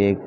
1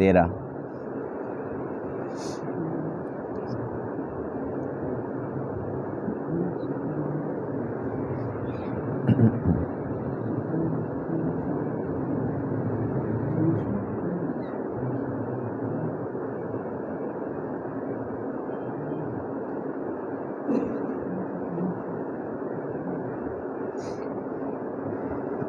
13।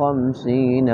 50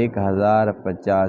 1050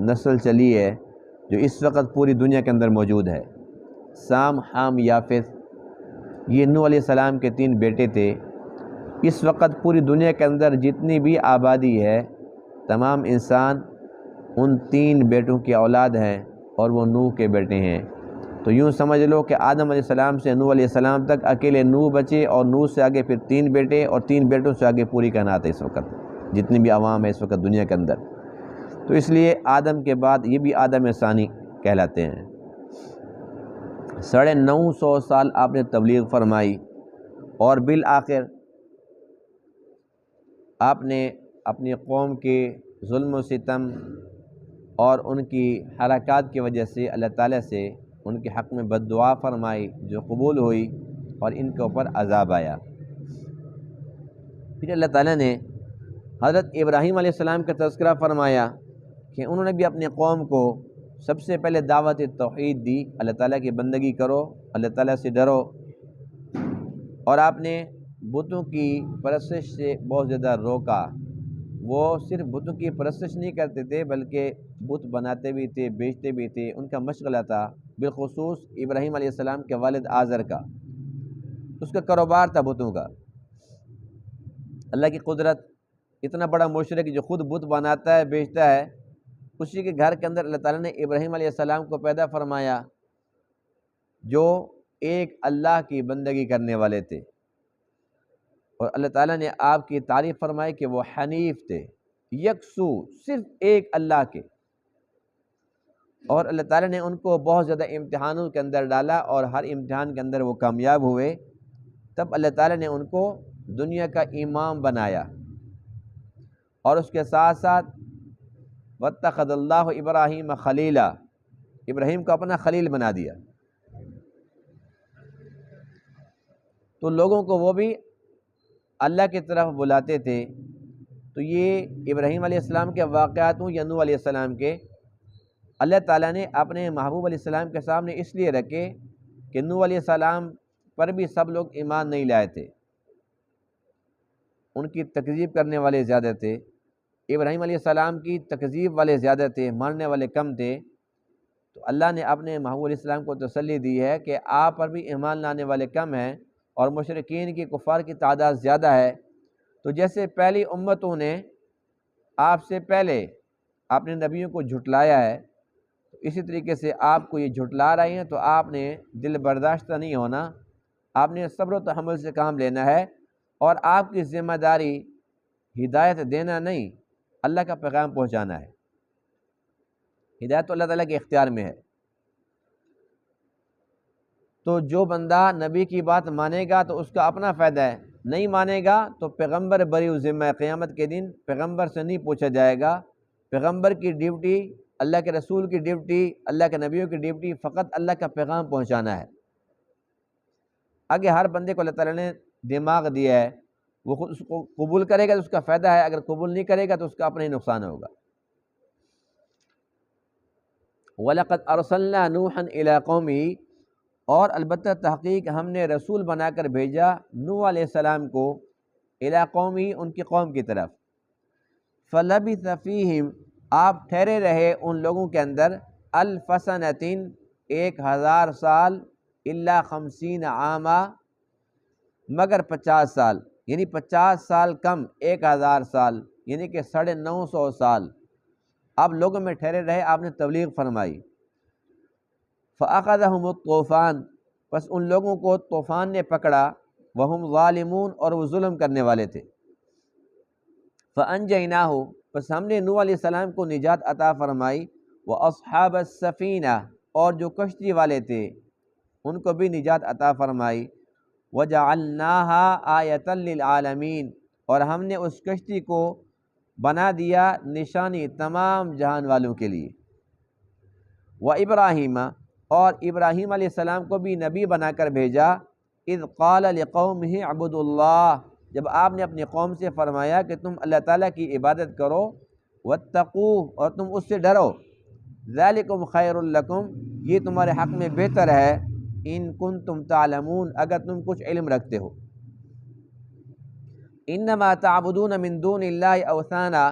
نسل چلی ہے جو اس وقت پوری دنیا کے اندر موجود ہے۔ سام، حام، یافث، یہ نوح علیہ السلام کے 3 بیٹے تھے۔ اس وقت پوری دنیا کے اندر جتنی بھی آبادی ہے، تمام انسان ان 3 بیٹوں کی اولاد ہیں اور وہ نوح کے بیٹے ہیں۔ تو یوں سمجھ لو کہ آدم علیہ السلام سے نوح علیہ السلام تک اکیلے نوح بچے، اور نوح سے آگے پھر 3 بیٹے، اور 3 بیٹوں سے آگے پوری کائنات ہے اس وقت، جتنی بھی عوام ہے اس وقت دنیا کے اندر۔ تو اس لیے آدم کے بعد یہ بھی آدم ثانی کہلاتے ہیں۔ 950 سال آپ نے تبلیغ فرمائی، اور بالآخر آپ نے اپنی قوم کے ظلم و ستم اور ان کی حرکات کی وجہ سے اللہ تعالیٰ سے ان کے حق میں بد دعا فرمائی، جو قبول ہوئی، اور ان کے اوپر عذاب آیا۔ پھر اللہ تعالیٰ نے حضرت ابراہیم علیہ السلام کا تذکرہ فرمایا کہ انہوں نے بھی اپنی قوم کو سب سے پہلے دعوت توحید دی، اللہ تعالیٰ کی بندگی کرو، اللہ تعالیٰ سے ڈرو، اور آپ نے بتوں کی پرستش سے بہت زیادہ روکا۔ وہ صرف بتوں کی پرستش نہیں کرتے تھے بلکہ بت بناتے بھی تھے، بیچتے بھی تھے، ان کا مشغلہ تھا، بالخصوص ابراہیم علیہ السلام کے والد آزر کا، اس کا کاروبار تھا بتوں کا۔ اللہ کی قدرت، اتنا بڑا مشرک جو خود بت بناتا ہے، بیچتا ہے، اسی کے گھر کے اندر اللہ تعالیٰ نے ابراہیم علیہ السلام کو پیدا فرمایا، جو ایک اللہ کی بندگی کرنے والے تھے، اور اللہ تعالیٰ نے آپ کی تعریف فرمائی کہ وہ حنیف تھے، یکسو، صرف ایک اللہ کے۔ اور اللہ تعالیٰ نے ان کو بہت زیادہ امتحانوں کے اندر ڈالا، اور ہر امتحان کے اندر وہ کامیاب ہوئے، تب اللہ تعالیٰ نے ان کو دنیا کا امام بنایا، اور اس کے ساتھ ساتھ واتخذ اللہ ابراہیم خلیلا، ابراہیم کو اپنا خلیل بنا دیا۔ تو لوگوں کو وہ بھی اللہ کی طرف بلاتے تھے۔ تو یہ ابراہیم علیہ السلام کے واقعات ہوں یا نوح علیہ السلام کے، اللہ تعالیٰ نے اپنے محبوب علیہ السلام کے سامنے اس لیے رکھے کہ نوح علیہ السلام پر بھی سب لوگ ایمان نہیں لائے تھے، ان کی تکذیب کرنے والے زیادہ تھے۔ ابراہیم علیہ السلام کی تکذیب والے زیادہ تھے، ماننے والے کم تھے۔ تو اللہ نے اپنے محبوب علیہ السلام کو تسلی دی ہے کہ آپ پر بھی ایمان لانے والے کم ہیں، اور مشرکین کی، کفار کی تعداد زیادہ ہے۔ تو جیسے پہلی امتوں نے آپ سے پہلے اپنے نبیوں کو جھٹلایا ہے، اسی طریقے سے آپ کو یہ جھٹلا رہے ہیں، تو آپ نے دل برداشتہ نہیں ہونا، آپ نے صبر و تحمل سے کام لینا ہے، اور آپ کی ذمہ داری ہدایت دینا نہیں، اللہ کا پیغام پہنچانا ہے۔ ہدایت تو اللہ تعالیٰ کے اختیار میں ہے۔ تو جو بندہ نبی کی بات مانے گا تو اس کا اپنا فائدہ ہے، نہیں مانے گا تو پیغمبر بری ذمہ ہے۔ قیامت کے دن پیغمبر سے نہیں پوچھا جائے گا۔ پیغمبر کی ڈیوٹی، اللہ کے رسول کی ڈیوٹی، اللہ کے نبیوں کی ڈیوٹی فقط اللہ کا پیغام پہنچانا ہے۔ آگے ہر بندے کو اللہ تعالیٰ نے دماغ دیا ہے، وہ خود اس کو قبول کرے گا تو اس کا فائدہ ہے، اگر قبول نہیں کرے گا تو اس کا اپنا ہی نقصان ہوگا۔ وَلَقَدْ أَرْسَلْنَا نُوحًا إِلَىٰ قَوْمِهِ، اور البتہ تحقیق ہم نے رسول بنا کر بھیجا نوح علیہ السلام کو، الی قومی، ان کی قوم کی طرف۔ فلبث فیہم، آپ ٹھہرے رہے ان لوگوں کے اندر، الف سنۃ، 1000 سال، الا 50 عاما، مگر 50 سال، یعنی 50 سال کم 1000 سال، یعنی کہ 950 سال آپ لوگوں میں ٹھہرے رہے، آپ نے تبلیغ فرمائی۔ فَأَخَذَهُمُ الطُّوفَانُ، پس ان لوگوں کو طوفان نے پکڑا، وَهُمْ ظَالِمُونَ، اور وہ ظلم کرنے والے تھے۔ فَأَنْجَيْنَاهُ، پس ہم نے نوح علیہ السلام کو نجات عطا فرمائی، وَأَصْحَابَ السَّفِینَةِ، اور جو کشتی والے تھے ان کو بھی نجات عطا فرمائی، وَجَعَلْنَاهَا آیَةً لِلْعَالَمِینَ، اور ہم نے اس کشتی کو بنا دیا نشانی تمام جہان والوں کے لیے۔ وَإِبْرَاہِیمَ، اور ابراہیم علیہ السلام کو بھی نبی بنا کر بھیجا، اذ قال لقومہ اعبدوا اللہ، جب آپ نے اپنی قوم سے فرمایا کہ تم اللہ تعالیٰ کی عبادت کرو، واتقوہ، اور تم اس سے ڈرو، ذالکم خیر لکم، یہ تمہارے حق میں بہتر ہے، ان کنتم تعلمون، اگر تم کچھ علم رکھتے ہو۔ انما تعبدون من دون اللہ اوثانا،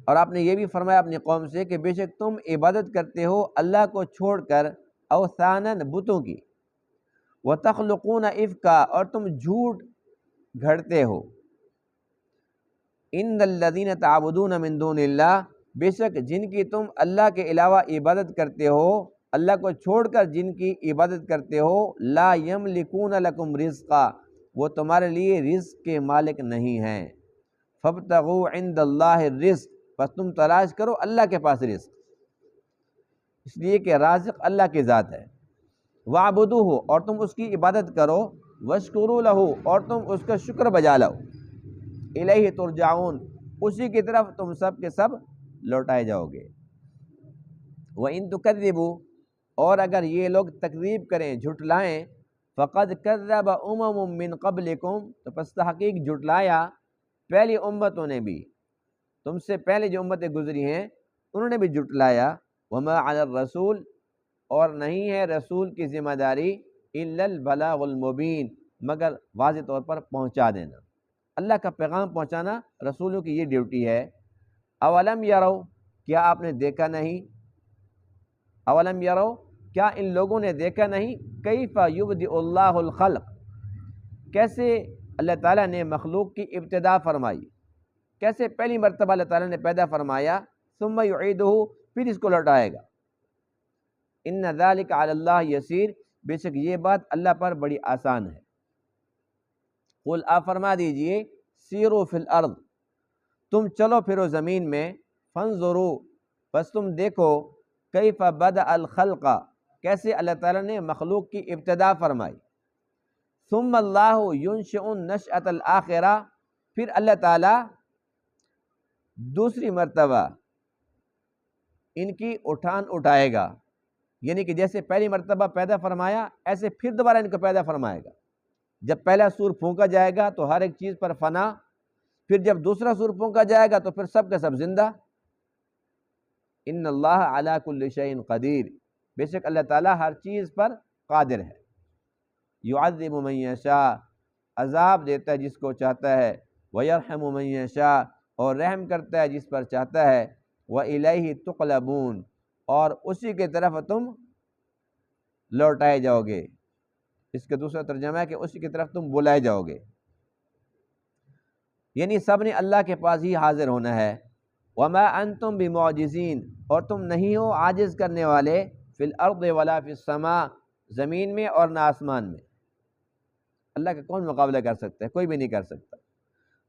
اور آپ نے یہ بھی فرمایا اپنی قوم سے کہ بے شک تم عبادت کرتے ہو اللہ کو چھوڑ کر اوثاناً بتوں کی، وَتَخْلُقُونَ إِفْكًا اور تم جھوٹ گھڑتے ہو، ان الذین تعبدون من دون اللہ بے شک جن کی تم اللہ کے علاوہ عبادت کرتے ہو، اللہ کو چھوڑ کر جن کی عبادت کرتے ہو، لا یملکون لکم رزقا وہ تمہارے لیے رزق کے مالک نہیں ہیں، فابتغوا عند اللہ الرزق بس تم تلاش کرو اللہ کے پاس رزق، اس لیے کہ رازق اللہ کی ذات ہے، وَاعْبُدُوهُ اور تم اس کی عبادت کرو، وَاشْكُرُوا لَهُ اور تم اس کا شکر بجا لاؤ، الیہ ترجعون اسی کی طرف تم سب کے سب لوٹائے جاؤ گے، وَإِن تُكَذِّبُوا اور اگر یہ لوگ تکذیب کریں جھٹلائیں، فَقَدْ كَذَّبَ أُمَمٌ مِّن قَبْلِكُمْ تو پس تحقیق جھٹلایا پہلی امتوں نے بھی، تم سے پہلے جو امتیں گزری ہیں انہوں نے بھی جھٹلایا، وَمَا عَلَى الرَّسُولِ اور نہیں ہے رسول کی ذمہ داری إِلَّا الْبَلَاغُ الْمُبِينُ مگر واضح طور پر پہنچا دینا، اللہ کا پیغام پہنچانا رسولوں کی یہ ڈیوٹی ہے۔ اولم یرو کیا آپ نے دیکھا نہیں، اولم یرو کیا ان لوگوں نے دیکھا نہیں، کیف یبدئ اللہ الخلق کیسے اللہ تعالیٰ نے مخلوق کی ابتدا فرمائی، کیسے پہلی مرتبہ اللہ تعالیٰ نے پیدا فرمایا، ثم یعیدہ پھر اس کو لوٹائے گا، ان ذلک علی اللہ یسیر بے شک یہ بات اللہ پر بڑی آسان ہے، قل آپ فرما دیجئے سیروا فی الارض تم چلو پھرو زمین میں، فانظروا بس تم دیکھو، کیف بدأ الخلق کیسے اللہ تعالیٰ نے مخلوق کی ابتدا فرمائی، ثم اللہ ینشئ النشأۃ الآخرہ پھر اللہ تعالیٰ دوسری مرتبہ ان کی اٹھان اٹھائے گا، یعنی کہ جیسے پہلی مرتبہ پیدا فرمایا ایسے پھر دوبارہ ان کو پیدا فرمائے گا، جب پہلا سور پھونکا جائے گا تو ہر ایک چیز پر فنا، پھر جب دوسرا سور پھونکا جائے گا تو پھر سب کے سب زندہ، ان اللہ علی کل شیء قدیر بے شک اللہ تعالیٰ ہر چیز پر قادر ہے، یعذب من یشاء عذاب دیتا ہے جس کو چاہتا ہے، ویرحم من یشاء اور رحم کرتا ہے جس پر چاہتا ہے، وإلیہ تقلبون اور اسی کی طرف تم لوٹائے جاؤ گے، اس کا دوسرا ترجمہ ہے کہ اسی کی طرف تم بلائے جاؤ گے، یعنی سب نے اللہ کے پاس ہی حاضر ہونا ہے، وما انتم بمعجزین اور تم نہیں ہو عاجز کرنے والے، فی الارض ولا فی السماء زمین میں اور نہ آسمان میں، اللہ کا کون مقابلہ کر سکتا ہے، کوئی بھی نہیں کر سکتا،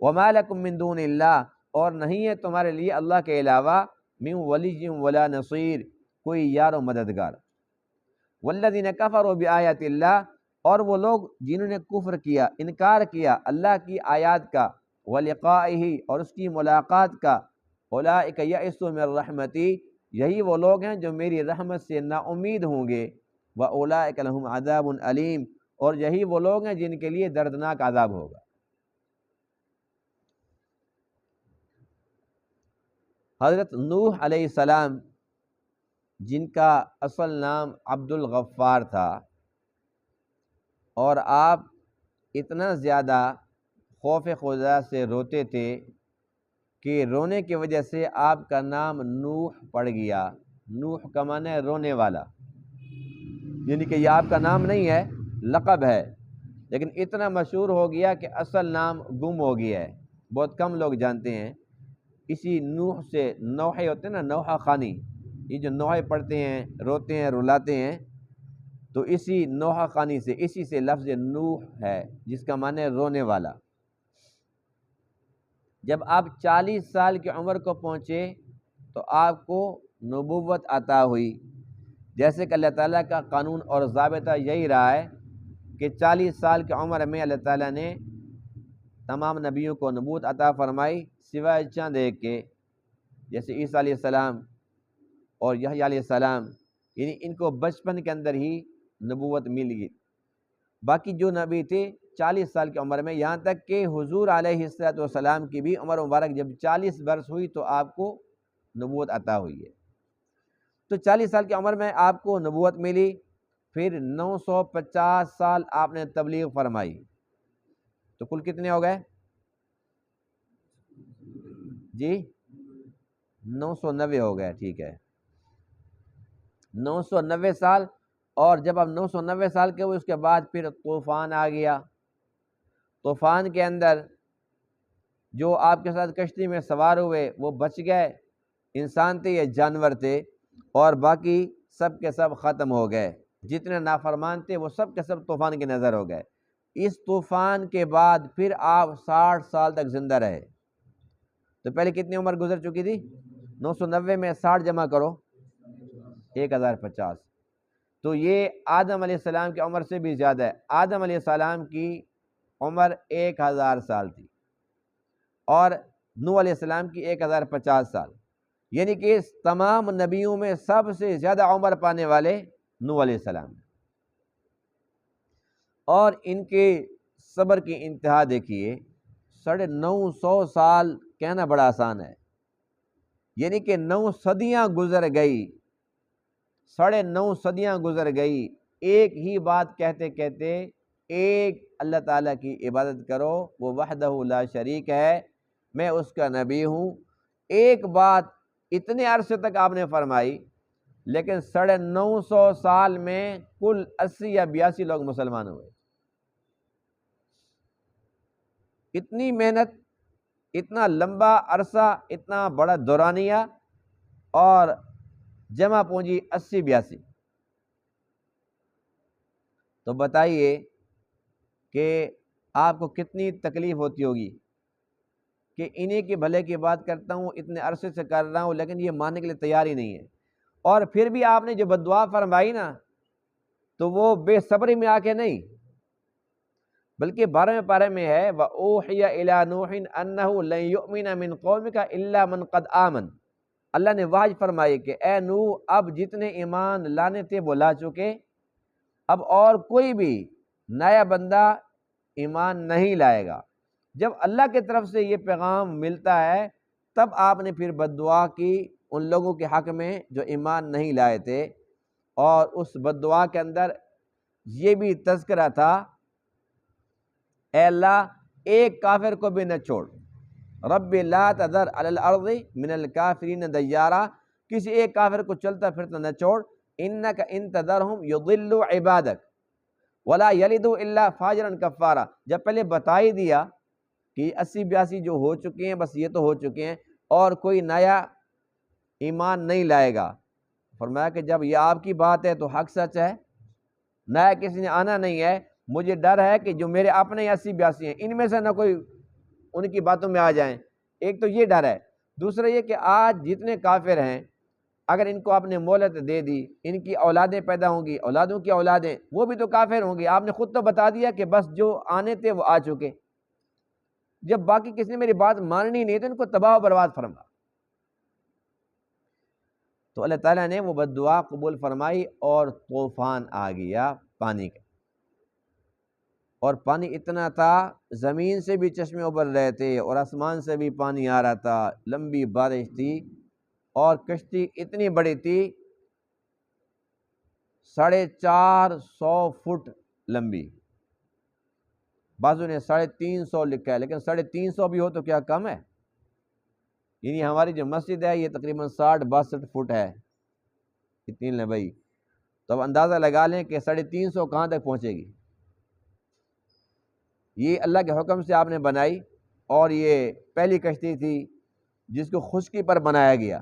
وما لکم من دون اللہ اور نہیں ہے تمہارے لیے اللہ کے علاوہ، من ولی ولا نصیر کوئی یار و مددگار، والذین کفروا بآیات اللہ اور وہ لوگ جنہوں نے کفر کیا انکار کیا اللہ کی آیات کا، ولقائہ اور اس کی ملاقات کا، اولئک یئسوا من رحمتی یہی وہ لوگ ہیں جو میری رحمت سے نا امید ہوں گے، واولئک لہم عذاب علیم اور یہی وہ لوگ ہیں جن کے لیے دردناک عذاب ہوگا۔ حضرت نوح علیہ السلام جن کا اصل نام عبد الغفار تھا، اور آپ اتنا زیادہ خوف خدا سے روتے تھے کہ رونے کی وجہ سے آپ کا نام نوح پڑ گیا، نوح کا معنی ہے رونے والا، یعنی کہ یہ آپ کا نام نہیں ہے لقب ہے، لیکن اتنا مشہور ہو گیا کہ اصل نام گم ہو گیا ہے، بہت کم لوگ جانتے ہیں، اسی نوح سے نوحے ہوتے ہیں نا، نوحہ خوانی، یہ جو نوحے پڑھتے ہیں روتے ہیں رلاتے ہیں تو اسی نوحہ خوانی سے، اسی سے لفظ نوح ہے جس کا معنی ہے رونے والا۔ جب آپ 40 سال کی عمر کو پہنچے تو آپ کو نبوت عطا ہوئی، جیسے کہ اللہ تعالیٰ کا قانون اور ضابطہ یہی رہا ہے کہ 40 سال کی عمر میں اللہ تعالیٰ نے تمام نبیوں کو نبوت عطا فرمائی سوائے چند ایک کے، جیسے عیسیٰ علیہ السلام اور یحییٰ علیہ السلام، یعنی ان کو بچپن کے اندر ہی نبوت مل گئی، باقی جو نبی تھے 40 سال کی عمر میں، یہاں تک کہ حضور علیہ السلام کی بھی عمر مبارک جب 40 برس ہوئی تو آپ کو نبوت عطا ہوئی ہے، تو 40 سال کی عمر میں آپ کو نبوت ملی، پھر 950 سال آپ نے تبلیغ فرمائی، تو کل کتنے ہو گئے جی 990 ہو گئے، ٹھیک ہے، 990 سال. اور جب اب 990 سال کے ہوئے اس کے بعد پھر طوفان آ گیا. طوفان کے اندر جو آپ کے ساتھ کشتی میں سوار ہوئے وہ بچ گئے، انسان تھے یا جانور تھے، اور باقی سب کے سب ختم ہو گئے. جتنے نافرمان تھے وہ سب کے سب طوفان کے نظر ہو گئے. اس طوفان کے بعد پھر آپ 60 سال تک زندہ رہے. تو پہلے کتنی عمر گزر چکی تھی؟ 990 میں 60 جمع کرو، 1050. تو یہ آدم علیہ السلام کی عمر سے بھی زیادہ ہے. آدم علیہ السلام کی عمر 1000 سال تھی اور نوح علیہ السلام کی 1050 سال. یعنی کہ تمام نبیوں میں سب سے زیادہ عمر پانے والے نوح علیہ السلام. اور ان کے صبر کی انتہا دیکھیے، 950 سال کہنا بڑا آسان ہے، یعنی کہ 9 صدیاں گزر گئی، 9.5 صدیاں گزر گئی، ایک ہی بات کہتے کہتے. ایک اللہ تعالیٰ کی عبادت کرو، وہ وحدہ لا شریک ہے، میں اس کا نبی ہوں. ایک بات اتنے عرصے تک آپ نے فرمائی، لیکن 950 سال میں کل 80 یا 82 لوگ مسلمان ہوئے. اتنی محنت، اتنا لمبا عرصہ، اتنا بڑا دورانیہ، اور جمع پونجی 80-82. تو بتائیے کہ آپ کو کتنی تکلیف ہوتی ہوگی کہ انہیں کے بھلے کی بات کرتا ہوں، اتنے عرصے سے کر رہا ہوں، لیکن یہ ماننے کے لیے تیار ہی نہیں ہے. اور پھر بھی آپ نے جو بددعا فرمائی نا، تو وہ بے صبری میں آ کے نہیں، بلکہ 12ویں پارے میں ہے وَأُوحِيَ إِلَىٰ نُوحٍ أَنَّهُ لَن يُؤْمِنَ مِن قَوْمِكَ إِلَّا مَن قَدْ آمَنَ. اللہ نے وحی فرمائی کہ اے نوح، اب جتنے ایمان لانے تھے وہ لا چکے، اب اور کوئی بھی نیا بندہ ایمان نہیں لائے گا. جب اللہ کی طرف سے یہ پیغام ملتا ہے تب آپ نے پھر بددعا کی ان لوگوں کے حق میں جو ایمان نہیں لائے تھے. اور اس بددعا کے اندر یہ بھی تذکرہ تھا، اے اللہ ایک کافر کو بھی نہ چھوڑ، رب لا تذر علی الارض من الکافرین دیارا، کسی ایک کافر کو چلتا پھرتا نہ چھوڑ. انک ان تذرہم یضلوا عبادک ولا یلدوا الا فاجرا کفارا. جب پہلے بتا ہی دیا کہ 80-82 جو ہو چکے ہیں بس یہ تو ہو چکے ہیں اور کوئی نیا ایمان نہیں لائے گا. فرمایا کہ جب یہ آپ کی بات ہے تو حق سچ ہے، نیا کسی نے آنا نہیں ہے. مجھے ڈر ہے کہ جو میرے اپنے 80-82 ہیں ان میں سے نہ کوئی ان کی باتوں میں آ جائیں. ایک تو یہ ڈر ہے، دوسرا یہ کہ آج جتنے کافر ہیں اگر ان کو آپ نے مہلت دے دی، ان کی اولادیں پیدا ہوں گی، اولادوں کی اولادیں، وہ بھی تو کافر ہوں گی. آپ نے خود تو بتا دیا کہ بس جو آنے تھے وہ آ چکے. جب باقی کسی نے میری بات ماننی نہیں تو ان کو تباہ و برباد فرما. تو اللہ تعالیٰ نے وہ بددعا قبول فرمائی اور طوفان آ گیا پانی کا. اور پانی اتنا تھا، زمین سے بھی چشمے ابل رہے تھے اور آسمان سے بھی پانی آ رہا تھا، لمبی بارش تھی. اور کشتی اتنی بڑی تھی، 450 فٹ لمبی. بعضوں نے 350 لکھا ہے، لیکن 350 بھی ہو تو کیا کم ہے؟ یعنی ہماری جو مسجد ہے یہ تقریباً 60-62 فٹ ہے اتنی لمبائی. تو اب اندازہ لگا لیں کہ 350 کہاں تک پہنچے گی. یہ اللہ کے حکم سے آپ نے بنائی، اور یہ پہلی کشتی تھی جس کو خشکی پر بنایا گیا.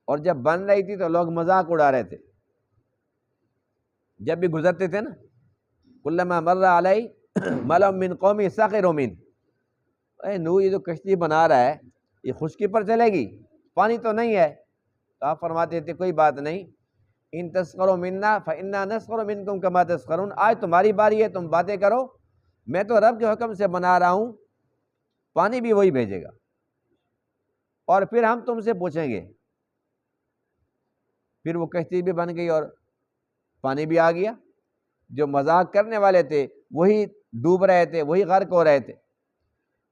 اور جب بن رہی تھی تو لوگ مذاق اڑا رہے تھے، جب بھی گزرتے تھے نا، کلما مر علیہ ملأ من قومی سخروا منہ، اے نوح یہ جو کشتی بنا رہا ہے یہ خشکی پر چلے گی، پانی تو نہیں ہے. تو آپ فرماتے تھے کوئی بات نہیں، ان تسخروا منا فانا نسخر منکم کما تسخرون. آج تمہاری باری ہے، تم باتیں کرو، میں تو رب کے حکم سے بنا رہا ہوں، پانی بھی وہی بھیجے گا اور پھر ہم تم سے پوچھیں گے. پھر وہ کشتی بھی بن گئی اور پانی بھی آ گیا. جو مذاق کرنے والے تھے وہی ڈوب رہے تھے، وہی غرق ہو رہے تھے.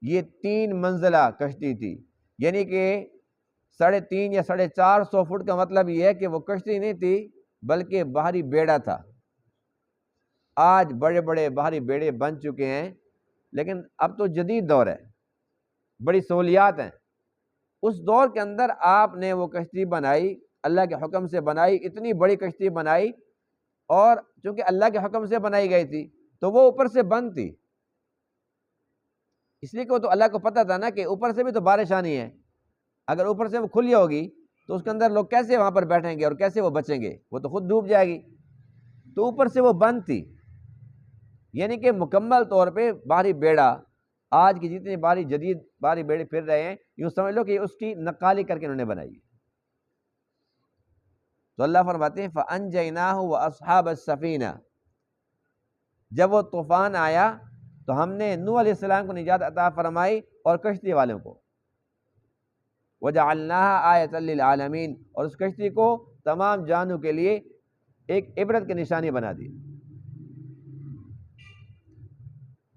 یہ 3 منزلہ کشتی تھی، یعنی کہ 350 یا 450 فٹ کا مطلب یہ ہے کہ وہ کشتی نہیں تھی بلکہ بحری بیڑا تھا. آج بڑے بڑے بحری بیڑے بن چکے ہیں، لیکن اب تو جدید دور ہے، بڑی سہولیات ہیں. اس دور کے اندر آپ نے وہ کشتی بنائی، اللہ کے حکم سے بنائی، اتنی بڑی کشتی بنائی، اور چونکہ اللہ کے حکم سے بنائی گئی تھی تو وہ اوپر سے بند تھی، اس لیے کہ وہ تو اللہ کو پتہ تھا نا کہ اوپر سے بھی تو بارش آنی ہے، اگر اوپر سے وہ کھلی ہوگی تو اس کے اندر لوگ کیسے وہاں پر بیٹھیں گے اور کیسے وہ بچیں گے، وہ تو خود ڈوب جائے گی، تو اوپر سے وہ بند تھی، یعنی کہ مکمل طور پہ بحری بیڑا، آج کی جتنے جدید بحری بیڑے پھر رہے ہیں، یوں سمجھ لو کہ اس کی نقالی کر کے انہوں نے بنائی۔ تو اللہ فرماتے ہیں فَأَنْجَيْنَاهُ وَأَصْحَابَ السَّفِينَةِ، جب وہ طوفان آیا تو ہم نے نوح علیہ السلام کو نجات عطا فرمائی اور کشتی والوں کو، وَجَعَلْنَاهَا آیَةً لِلْعَالَمِينَ، اور اس کشتی کو تمام جانوں کے لیے ایک عبرت کی نشانی بنا دی۔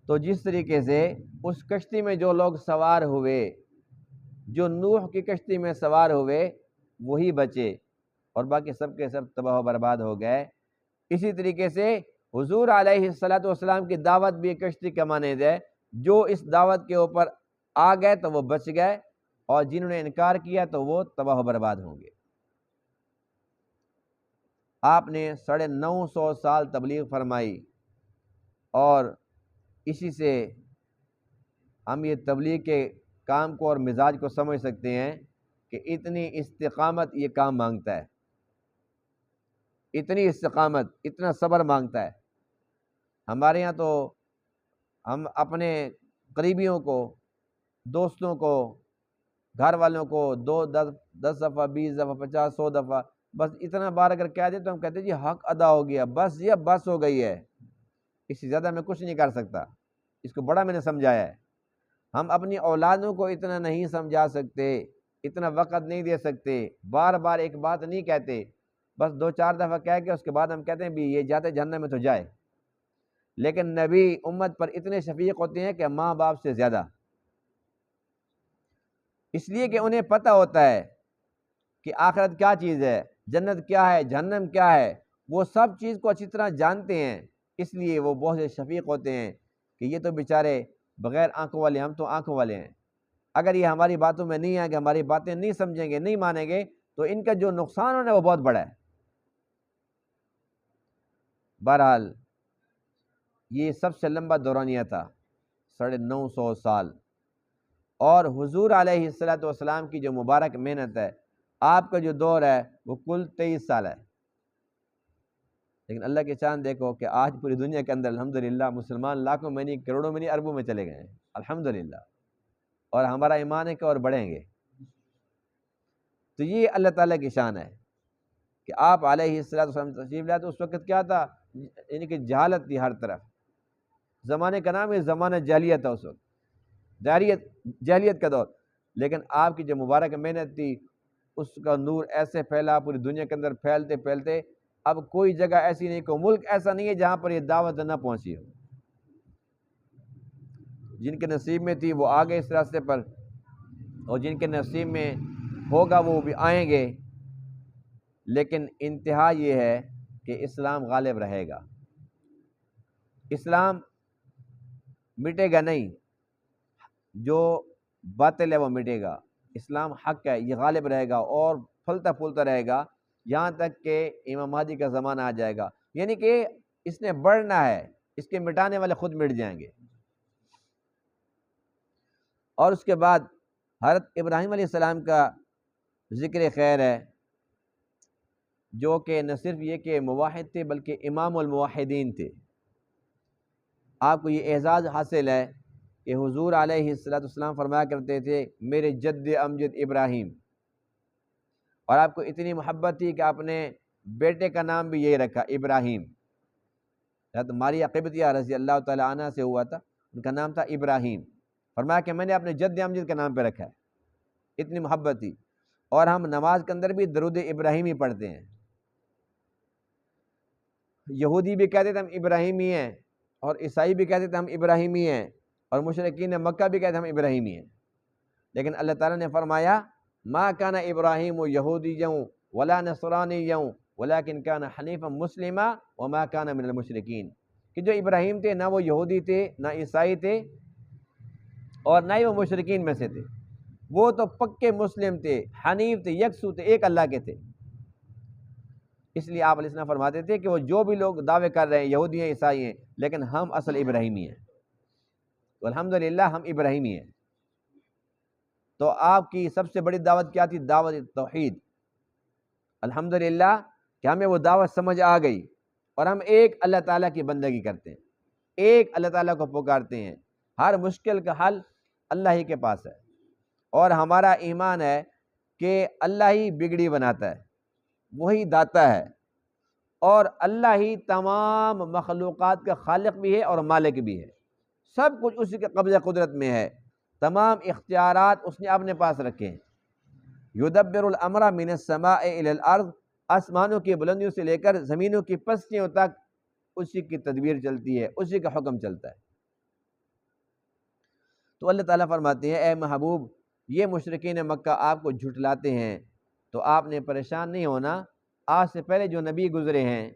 تو جس طریقے سے اس کشتی میں جو لوگ سوار ہوئے، جو نوح کی کشتی میں سوار ہوئے وہی بچے، اور باقی سب کے سب تباہ و برباد ہو گئے، اسی طریقے سے حضور علیہ السلام کی دعوت بھی کشتی کا مانند ہے، جو اس دعوت کے اوپر آ گئے تو وہ بچ گئے، اور جنہوں نے انکار کیا تو وہ تباہ و برباد ہوں گے۔ آپ نے 950 سال تبلیغ فرمائی، اور اسی سے ہم یہ تبلیغ کے کام کو اور مزاج کو سمجھ سکتے ہیں کہ اتنی استقامت یہ کام مانگتا ہے، اتنی استقامت، اتنا صبر مانگتا ہے۔ ہمارے یہاں تو ہم اپنے قریبیوں کو، دوستوں کو، گھر والوں کو 10 دفعہ 20 دفعہ 50 100 دفعہ بس اتنا بار اگر کہہ دیں تو ہم کہتے ہیں جی حق ادا ہو گیا، بس یہ بس ہو گئی ہے، اس سے زیادہ میں کچھ نہیں کر سکتا، اس کو بڑا میں نے سمجھایا ہے۔ ہم اپنی اولادوں کو اتنا نہیں سمجھا سکتے، اتنا وقت نہیں دے سکتے، بار بار ایک بات نہیں کہتے، بس 2 4 دفعہ کہہ کے اس کے بعد ہم کہتے ہیں بھی یہ جاتے جہنم میں تو جائے، لیکن نبی امت پر اتنے شفیق ہوتے ہیں کہ ماں باپ سے زیادہ، اس لیے کہ انہیں پتہ ہوتا ہے کہ آخرت کیا چیز ہے، جنت کیا ہے، جہنم کیا ہے، وہ سب چیز کو اچھی طرح جانتے ہیں، اس لیے وہ بہت سے شفیق ہوتے ہیں کہ یہ تو بیچارے بغیر آنکھوں والے، ہم تو آنکھوں والے ہیں، اگر یہ ہماری باتوں میں نہیں آئیں گے، ہماری باتیں نہیں سمجھیں گے، نہیں مانیں گے تو ان کا جو نقصان ہونا ہے وہ بہت بڑا ہے۔ بہرحال یہ سب سے لمبا دورانیہ تھا، 950 سال، اور حضور علیہ السلام کی جو مبارک محنت ہے، آپ کا جو دور ہے وہ کل 23 سال ہے، لیکن اللہ کے چاند دیکھو کہ آج پوری دنیا کے اندر الحمدللہ مسلمان لاکھوں میں نہیں، کروڑوں میں نہیں، اربوں میں چلے گئے ہیں الحمدللہ، اور ہمارا ایمان ہے کہ اور بڑھیں گے۔ تو یہ اللہ تعالیٰ کی شان ہے کہ آپ علیہ السلام تشریف لائے تو اس وقت کیا تھا، یعنی کہ جہالت تھی ہر طرف، زمانے کا نام ہے زمانہ جاہلیت تھا اس وقت، جاہلیت کا دور، لیکن آپ کی جو مبارک محنت تھی اس کا نور ایسے پھیلا پوری دنیا کے اندر، پھیلتے پھیلتے اب کوئی جگہ ایسی نہیں، کوئی ملک ایسا نہیں ہے جہاں پر یہ دعوت نہ پہنچی ہو، جن کے نصیب میں تھی وہ آگے اس راستے پر، اور جن کے نصیب میں ہوگا وہ بھی آئیں گے، لیکن انتہا یہ ہے کہ اسلام غالب رہے گا، اسلام مٹے گا نہیں، جو باطل ہے وہ مٹے گا، اسلام حق ہے یہ غالب رہے گا اور پھلتا پھولتا رہے گا یہاں تک کہ امام مہدی کا زمانہ آ جائے گا، یعنی کہ اس نے بڑھنا ہے، اس کے مٹانے والے خود مٹ جائیں گے۔ اور اس کے بعد حضرت ابراہیم علیہ السلام کا ذکر خیر ہے، جو کہ نہ صرف یہ کہ موحد تھے بلکہ امام الموحدین تھے۔ آپ کو یہ اعزاز حاصل ہے کہ حضور علیہ السلام فرمایا کرتے تھے میرے جد امجد ابراہیم، اور آپ کو اتنی محبت تھی کہ آپ نے بیٹے کا نام بھی یہی رکھا ابراہیم۔ حضرت ماریہ قبطیہ رضی اللہ تعالیٰ عنہ سے ہوا تھا، ان کا نام تھا ابراہیم، فرمایا کہ میں نے اپنے جد امجد کا نام پہ رکھا ہے، اتنی محبت تھی۔ اور ہم نماز کے اندر بھی درود ابراہیمی پڑھتے ہیں، یہودی بھی کہتے تھے ہم ابراہیمی ہیں، اور عیسائی بھی کہتے تھے ہم ابراہیمی ہیں، اور مشرکین مکہ بھی کہتے ہم ابراہیمی ہیں، لیکن اللہ تعالیٰ نے فرمایا ما کان ابراہیم یہودیًا ولا نصرانیًا ولکن کان حنیفا مسلما وما کان من المشرکین، کہ جو ابراہیم تھے نہ وہ یہودی تھے، نہ عیسائی تھے، اور نہ ہی وہ مشرکین میں سے تھے، وہ تو پکے مسلم تھے، حنیف تھے، یکسو تھے، ایک اللہ کے تھے۔ اس لیے آپ علیہ السلام فرماتے تھے کہ وہ جو بھی لوگ دعوے کر رہے ہیں، یہودی ہیں، عیسائی ہیں، لیکن ہم اصل ابراہیمی ہیں، تو الحمدللہ ہم ابراہیمی ہیں۔ تو آپ کی سب سے بڑی دعوت کیا تھی؟ دعوت توحید۔ الحمدللہ کہ ہمیں وہ دعوت سمجھ آ گئی، اور ہم ایک اللہ تعالیٰ کی بندگی کرتے ہیں، ایک اللہ تعالیٰ کو پکارتے ہیں۔ ہر مشکل کا حل اللہ ہی کے پاس ہے، اور ہمارا ایمان ہے کہ اللہ ہی بگڑی بناتا ہے، وہی داتا ہے، اور اللہ ہی تمام مخلوقات کا خالق بھی ہے اور مالک بھی ہے۔ سب کچھ اسی کے قبضہ قدرت میں ہے، تمام اختیارات اس نے اپنے پاس رکھے ہیں۔ یدبر الامر من السماء الی الارض، آسمانوں کی بلندیوں سے لے کر زمینوں کی پستیوں تک اسی کی تدبیر چلتی ہے، اسی کا حکم چلتا ہے۔ تو اللہ تعالیٰ فرماتے ہیں اے محبوب، یہ مشرکین مکہ آپ کو جھٹلاتے ہیں، تو آپ نے پریشان نہیں ہونا۔ آج سے پہلے جو نبی گزرے ہیں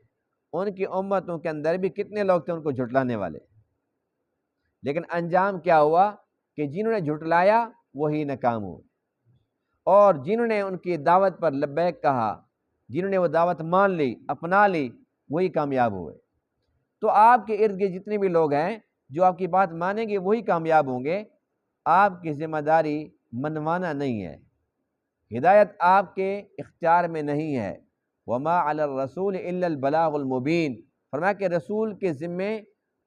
ان کی امتوں کے اندر بھی کتنے لوگ تھے ان کو جھٹلانے والے، لیکن انجام کیا ہوا کہ جنہوں نے جھٹلایا وہی ناکام ہوئے، اور جنہوں نے ان کی دعوت پر لبیک کہا، جنہوں نے وہ دعوت مان لی، اپنا لی، وہی کامیاب ہوئے۔ تو آپ کے ارد گرد جتنے بھی لوگ ہیں جو آپ کی بات مانیں گے وہی کامیاب ہوں گے۔ آپ کی ذمہ داری منوانا نہیں ہے، ہدایت آپ کے اختیار میں نہیں ہے۔ وما علی الرسول الا البلاغ المبین، فرمایا کہ رسول کے ذمے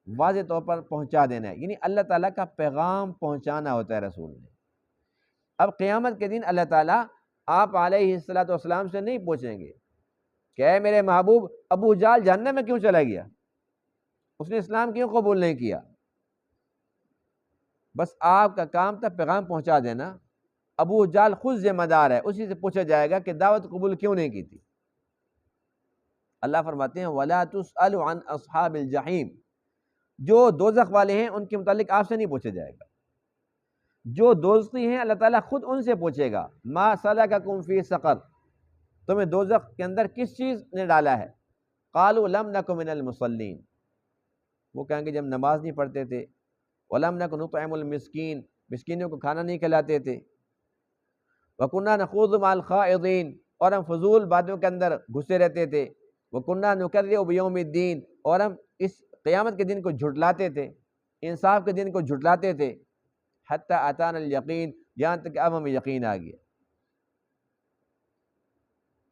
واضح طور پر پہنچا دینا ہے، یعنی اللہ تعالیٰ کا پیغام پہنچانا ہوتا ہے رسول نے۔ اب قیامت کے دن اللہ تعالیٰ آپ علیہ السلام سے نہیں پوچھیں گے کہ اے میرے محبوب ابو جہل جہنم میں کیوں چلا گیا، اس نے اسلام کیوں قبول نہیں کیا؟ بس آپ کا کام تھا پیغام پہنچا دینا۔ ابو جہل خود ذمہ دار ہے، اسی سے پوچھا جائے گا کہ دعوت قبول کیوں نہیں کی تھی۔ اللہ فرماتے ہیں وَلَا تُسْأَلُ عَنْ أَصْحَابِ الْجَحِيمِ، جو دوزخ والے ہیں ان کے متعلق آپ سے نہیں پوچھا جائے گا۔ جو دوزخی ہیں اللہ تعالیٰ خود ان سے پوچھے گا مَا سَلَكَكُمْ فِي سَقَرَ، تمہیں دوزخ کے اندر کس چیز نے ڈالا ہے؟ قَالُوا لَمْ نَكُ مِنَ الْمُصَلِّينَ، وہ کہیں گے جب نماز نہیں پڑھتے تھے۔ وَلَمْ نَكُ نُطْعِمُ الْمِسْكِينَ، مسکینوں کو کھانا نہیں کھلاتے تھے۔ وَكُنَّا نَخُوضُ مَعَ الْخَائِضِينَ، اور ہم فضول باتوں کے اندر گھسے رہتے تھے۔ وَكُنَّا نُكَذِّبُ بِيَوْمِ الدِّينِ، اور ہم اس قیامت کے دن کو جھٹلاتے تھے، انصاف کے دن کو جھٹلاتے تھے۔ حَتَّى أَتَانَا الْيَقِينَ، یہاں تک کہ اب ہمیں یقین آ گیا۔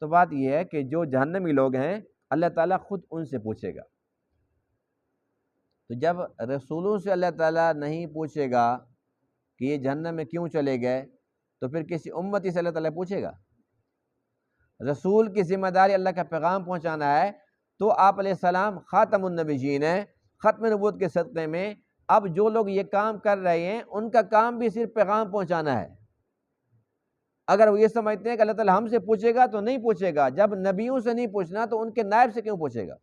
تو بات یہ ہے کہ جو جہنمی لوگ ہیں اللہ تعالیٰ خود ان سے پوچھے گا۔ تو جب رسولوں سے اللہ تعالیٰ نہیں پوچھے گا کہ یہ جہنم میں کیوں چلے گئے، تو پھر کسی امتی سے اللہ تعالیٰ پوچھے گا؟ رسول کی ذمہ داری اللہ کا پیغام پہنچانا ہے، تو آپ علیہ السلام خاتم النبیین ہیں، ختم نبوت کے صدقے میں اب جو لوگ یہ کام کر رہے ہیں ان کا کام بھی صرف پیغام پہنچانا ہے۔ اگر وہ یہ سمجھتے ہیں کہ اللہ تعالیٰ ہم سے پوچھے گا تو نہیں پوچھے گا، جب نبیوں سے نہیں پوچھنا تو ان کے نائب سے کیوں پوچھے گا؟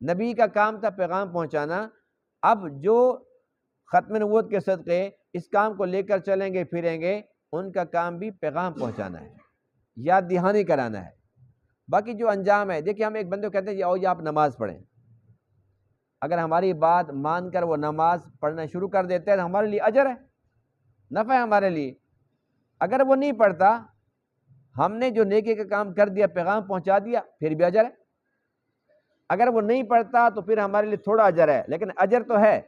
نبی کا کام تھا پیغام پہنچانا، اب جو ختم نبوت کے صدقے اس کام کو لے کر چلیں گے پھریں گے ان کا کام بھی پیغام پہنچانا ہے، یاد دہانی کرانا ہے۔ باقی جو انجام ہے، دیکھیے ہم ایک بندے کو کہتے ہیں جی آؤ جی آپ نماز پڑھیں، اگر ہماری بات مان کر وہ نماز پڑھنا شروع کر دیتے ہیں تو ہمارے لیے اجر ہے، نفع ہے ہمارے لیے۔ اگر وہ نہیں پڑھتا، ہم نے جو نیکی کا کام کر دیا، پیغام پہنچا دیا، پھر بھی اجر ہے۔ اگر وہ نہیں پڑھتا تو پھر ہمارے لیے تھوڑا اجر ہے، لیکن اجر تو ہے۔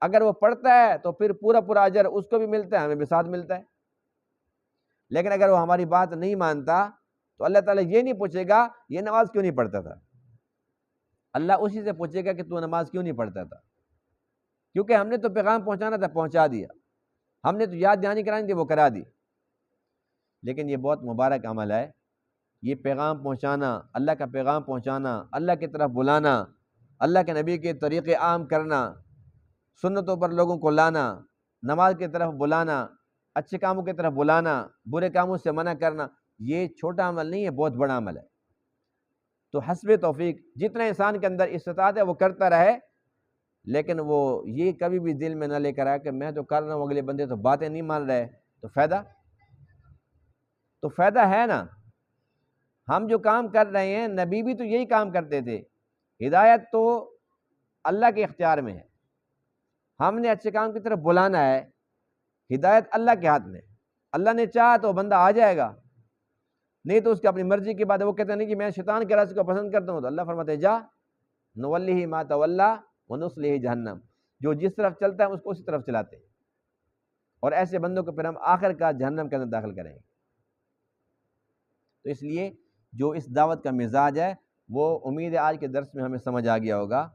اگر وہ پڑھتا ہے تو پھر پورا پورا اجر اس کو بھی ملتا ہے، ہمیں بھی ساتھ ملتا ہے۔ لیکن اگر وہ ہماری بات نہیں مانتا تو اللہ تعالیٰ یہ نہیں پوچھے گا یہ نماز کیوں نہیں پڑھتا تھا، اللہ اسی سے پوچھے گا کہ تو نماز کیوں نہیں پڑھتا تھا، کیونکہ ہم نے تو پیغام پہنچانا تھا، پہنچا دیا، ہم نے تو یاد دہانی کرانی تھی، وہ کرا دی۔ لیکن یہ بہت مبارک عمل ہے، یہ پیغام پہنچانا، اللہ کا پیغام پہنچانا، اللہ کی طرف بلانا، اللہ کے نبی کے طریقے عام کرنا، سنتوں پر لوگوں کو لانا، نماز کی طرف بلانا، اچھے کاموں کی طرف بلانا، برے کاموں سے منع کرنا، یہ چھوٹا عمل نہیں ہے، بہت بڑا عمل ہے۔ تو حسب توفیق جتنا انسان کے اندر استطاعت ہے وہ کرتا رہے، لیکن وہ یہ کبھی بھی دل میں نہ لے کر آئے کہ میں تو کر رہا ہوں، اگلے بندے تو باتیں نہیں مان رہے، تو فائدہ ہے نا۔ ہم جو کام کر رہے ہیں نبی بھی تو یہی کام کرتے تھے، ہدایت تو اللہ کے اختیار میں ہے، ہم نے اچھے کام کی طرف بلانا ہے، ہدایت اللہ کے ہاتھ میں، اللہ نے چاہا تو بندہ آ جائے گا، نہیں تو اس کی اپنی مرضی کی بات ہے۔ وہ کہتے ہیں نہیں کہ میں شیطان کے راستے کو پسند کرتا ہوں، تو اللہ فرماتے ہیں جا نولیہ ما تولی ونصلہ جہنم، جو جس طرف چلتا ہے اس کو اسی طرف چلاتے ہیں، اور ایسے بندوں کو پھر ہم آخر کا جہنم کے اندر داخل کریں گے۔ تو اس لیے جو اس دعوت کا مزاج ہے وہ امید ہے آج کے درس میں ہمیں سمجھ آ گیا ہوگا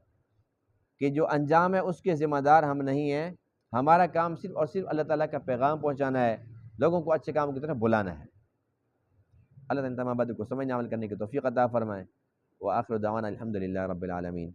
کہ جو انجام ہے اس کے ذمہ دار ہم نہیں ہیں، ہمارا کام صرف اور صرف اللہ تعالیٰ کا پیغام پہنچانا ہے، لوگوں کو اچھے کاموں کی طرف بلانا ہے۔ اللہ تعالیٰ تمام باتوں کو سمجھنے عمل کرنے کی توفیق عطا فرمائے۔ وآخر دعوانا الحمد للہ رب العالمین۔